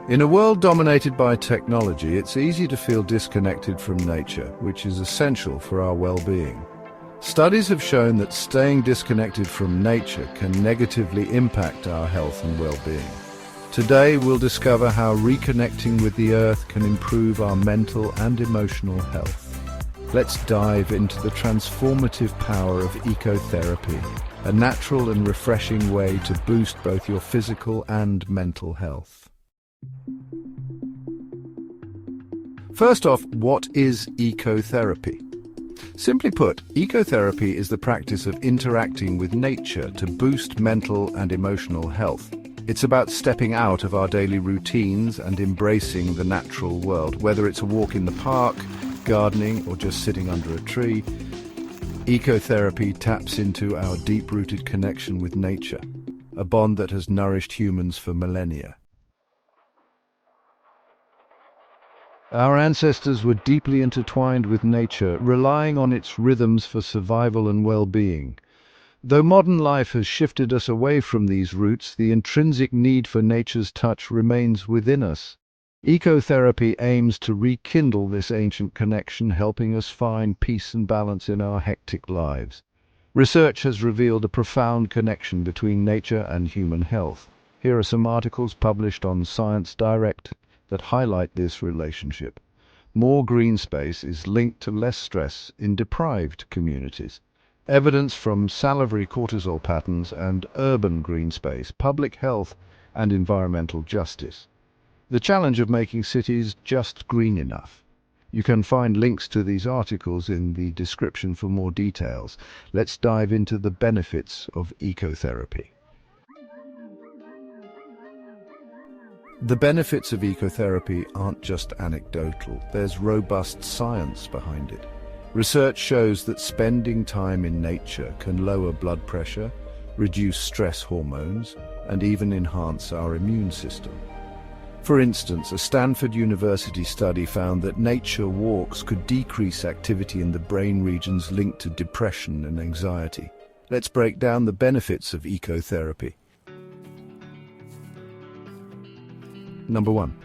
In a world dominated by technology, it's easy to feel disconnected from nature, which is essential for our well-being. Studies have shown that staying disconnected from nature can negatively impact our health and well-being. Today, we'll discover how reconnecting with the earth can improve our mental and emotional health. Let's dive into the transformative power of ecotherapy, a natural and refreshing way to boost both your physical and mental health. First off, what is ecotherapy? Simply put, ecotherapy is the practice of interacting with nature to boost mental and emotional health. It's about stepping out of our daily routines and embracing the natural world. Whether it's a walk in the park, gardening, or just sitting under a tree, ecotherapy taps into our deep-rooted connection with nature, a bond that has nourished humans for millennia. Our ancestors were deeply intertwined with nature, relying on its rhythms for survival and well-being. Though modern life has shifted us away from these roots, the intrinsic need for nature's touch remains within us. Ecotherapy aims to rekindle this ancient connection, helping us find peace and balance in our hectic lives. Research has revealed a profound connection between nature and human health. Here are some articles published on Science Direct that highlight this relationship. More green space is linked to less stress in deprived communities. Evidence from salivary cortisol patterns and urban green space, public health and environmental justice. The challenge of making cities just green enough. You can find links to these articles in the description for more details. Let's dive into the benefits of ecotherapy. The benefits of ecotherapy aren't just anecdotal. There's robust science behind it. Research shows that spending time in nature can lower blood pressure, reduce stress hormones, and even enhance our immune system. For instance, a Stanford University study found that nature walks could decrease activity in the brain regions linked to depression and anxiety. Let's break down the benefits of ecotherapy. Number 1.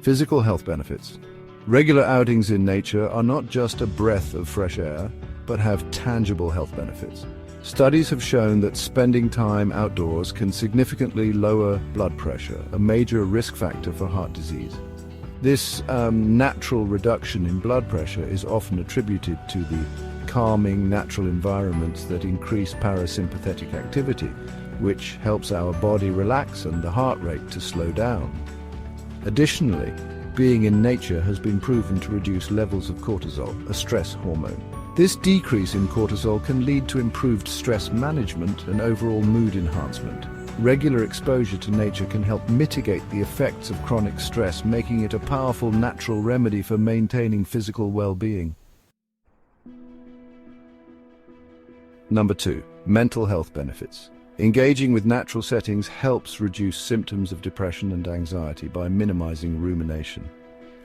Physical health benefits. Regular outings in nature are not just a breath of fresh air, but have tangible health benefits. Studies have shown that spending time outdoors can significantly lower blood pressure, a major risk factor for heart disease. This natural reduction in blood pressure is often attributed to the calming natural environments that increase parasympathetic activity, which helps our body relax and the heart rate to slow down. Additionally, being in nature has been proven to reduce levels of cortisol, a stress hormone. This decrease in cortisol can lead to improved stress management and overall mood enhancement. Regular exposure to nature can help mitigate the effects of chronic stress, making it a powerful natural remedy for maintaining physical well-being. Number 2. Mental health benefits. Engaging with natural settings helps reduce symptoms of depression and anxiety by minimizing rumination.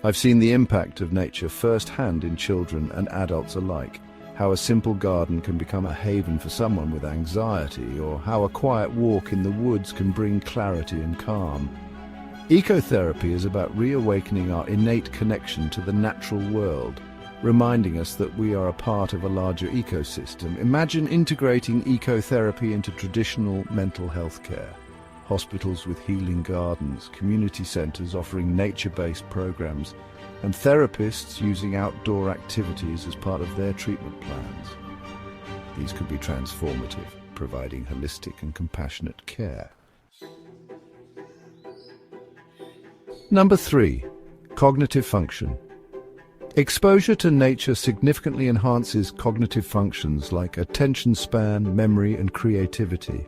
I've seen the impact of nature firsthand in children and adults alike, how a simple garden can become a haven for someone with anxiety, or how a quiet walk in the woods can bring clarity and calm. Ecotherapy is about reawakening our innate connection to the natural world, reminding us that we are a part of a larger ecosystem. Imagine integrating ecotherapy into traditional mental health care. Hospitals with healing gardens, community centers offering nature-based programs, and therapists using outdoor activities as part of their treatment plans. These could be transformative, providing holistic and compassionate care. Number 3. Cognitive function. Exposure to nature significantly enhances cognitive functions like attention span, memory, and creativity.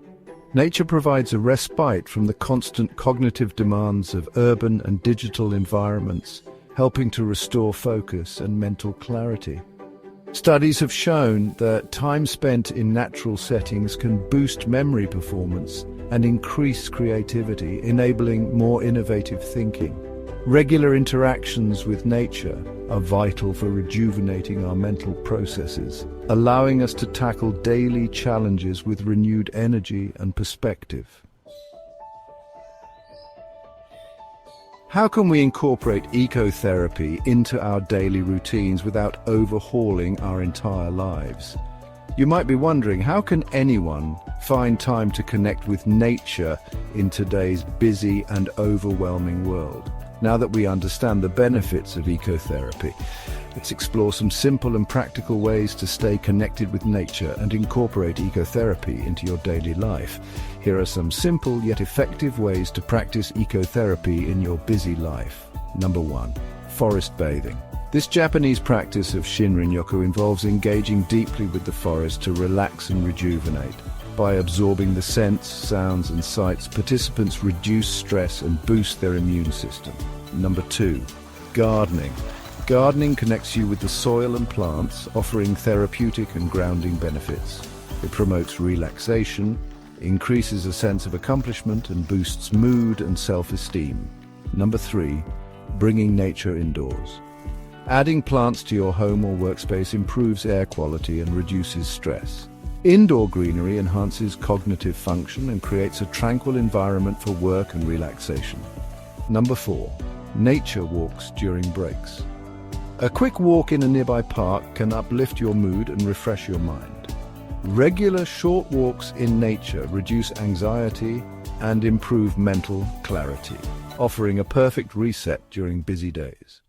Nature provides a respite from the constant cognitive demands of urban and digital environments, helping to restore focus and mental clarity. Studies have shown that time spent in natural settings can boost memory performance and increase creativity, enabling more innovative thinking. Regular interactions with nature are vital for rejuvenating our mental processes, allowing us to tackle daily challenges with renewed energy and perspective. How can we incorporate ecotherapy into our daily routines without overhauling our entire lives? You might be wondering, how can anyone find time to connect with nature in today's busy and overwhelming world? Now that we understand the benefits of ecotherapy, let's explore some simple and practical ways to stay connected with nature and incorporate ecotherapy into your daily life. Here are some simple yet effective ways to practice ecotherapy in your busy life. Number 1. Forest bathing. This Japanese practice of Shinrin-yoku involves engaging deeply with the forest to relax and rejuvenate. By absorbing the scents, sounds and sights, participants reduce stress and boost their immune system. Number 2. Gardening. Gardening connects you with the soil and plants, offering therapeutic and grounding benefits. It promotes relaxation, increases a sense of accomplishment and boosts mood and self-esteem. Number 3. Bringing nature indoors. Adding plants to your home or workspace improves air quality and reduces stress. Indoor greenery enhances cognitive function and creates a tranquil environment for work and relaxation. Number 4. Nature walks during breaks. A quick walk in a nearby park can uplift your mood and refresh your mind. Regular short walks in nature reduce anxiety and improve mental clarity, offering a perfect reset during busy days.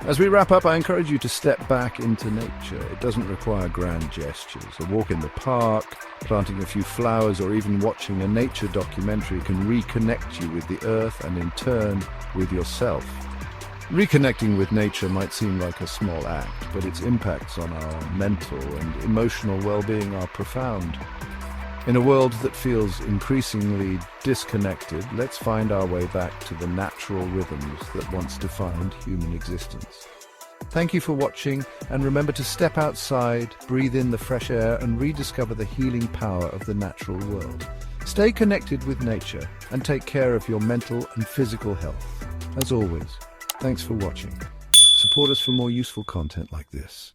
As we wrap up, I encourage you to step back into nature. It doesn't require grand gestures. A walk in the park, planting a few flowers, or even watching a nature documentary can reconnect you with the earth and in turn with yourself. Reconnecting with nature might seem like a small act, but its impacts on our mental and emotional well-being are profound. In a world that feels increasingly disconnected, let's find our way back to the natural rhythms that once defined human existence. Thank you for watching, and remember to step outside, breathe in the fresh air, and rediscover the healing power of the natural world. Stay connected with nature and take care of your mental and physical health. As always, thanks for watching. Support us for more useful content like this.